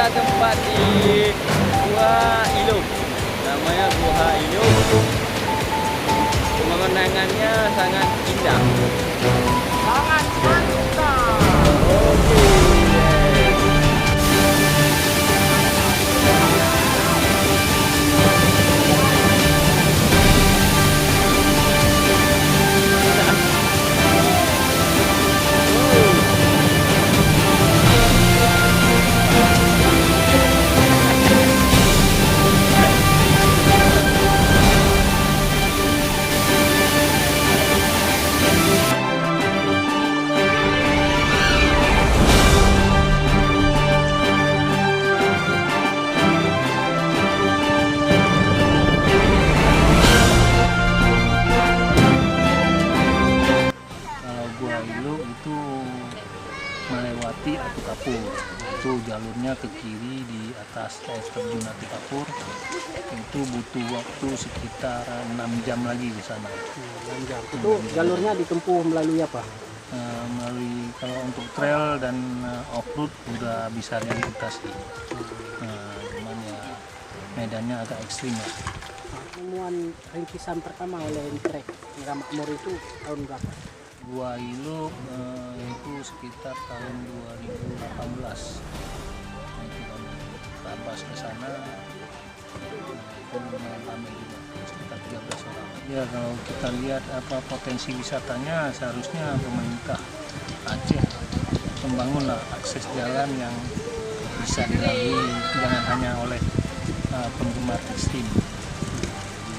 kita tempat di Gua Ilung. Namanya Gua Ilung. Pemandangannya sangat indah. Sangat mantap. Oke. Gua Ilung itu melewati Ati Kapur. Itu jalurnya ke kiri di atas air terjun Ati Kapur. Itu butuh waktu sekitar 6 jam lagi di sana. 6 jam. Itu jalurnya ditempuh melalui apa? Melalui kalau untuk trail dan off-road udah bisa dilintasi. Cuman ya medannya agak ekstrim ya. Penemuan rintisan pertama oleh trek Nggak Makmur itu tahun berapa? Gua Ilung itu sekitar tahun 2018. Itu kami tabas ke sana. Itu lumayan ramai juga, sekitar 13 orang. Ya kalau kita lihat apa potensi wisatanya, seharusnya pemerintah Aceh membangunlah akses jalan yang bisa dilalui jangan hanya oleh penggemar ekstrim.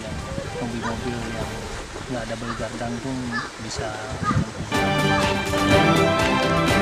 Yang mobil-mobil yang nggak ada bel gardang pun bisa menempuh.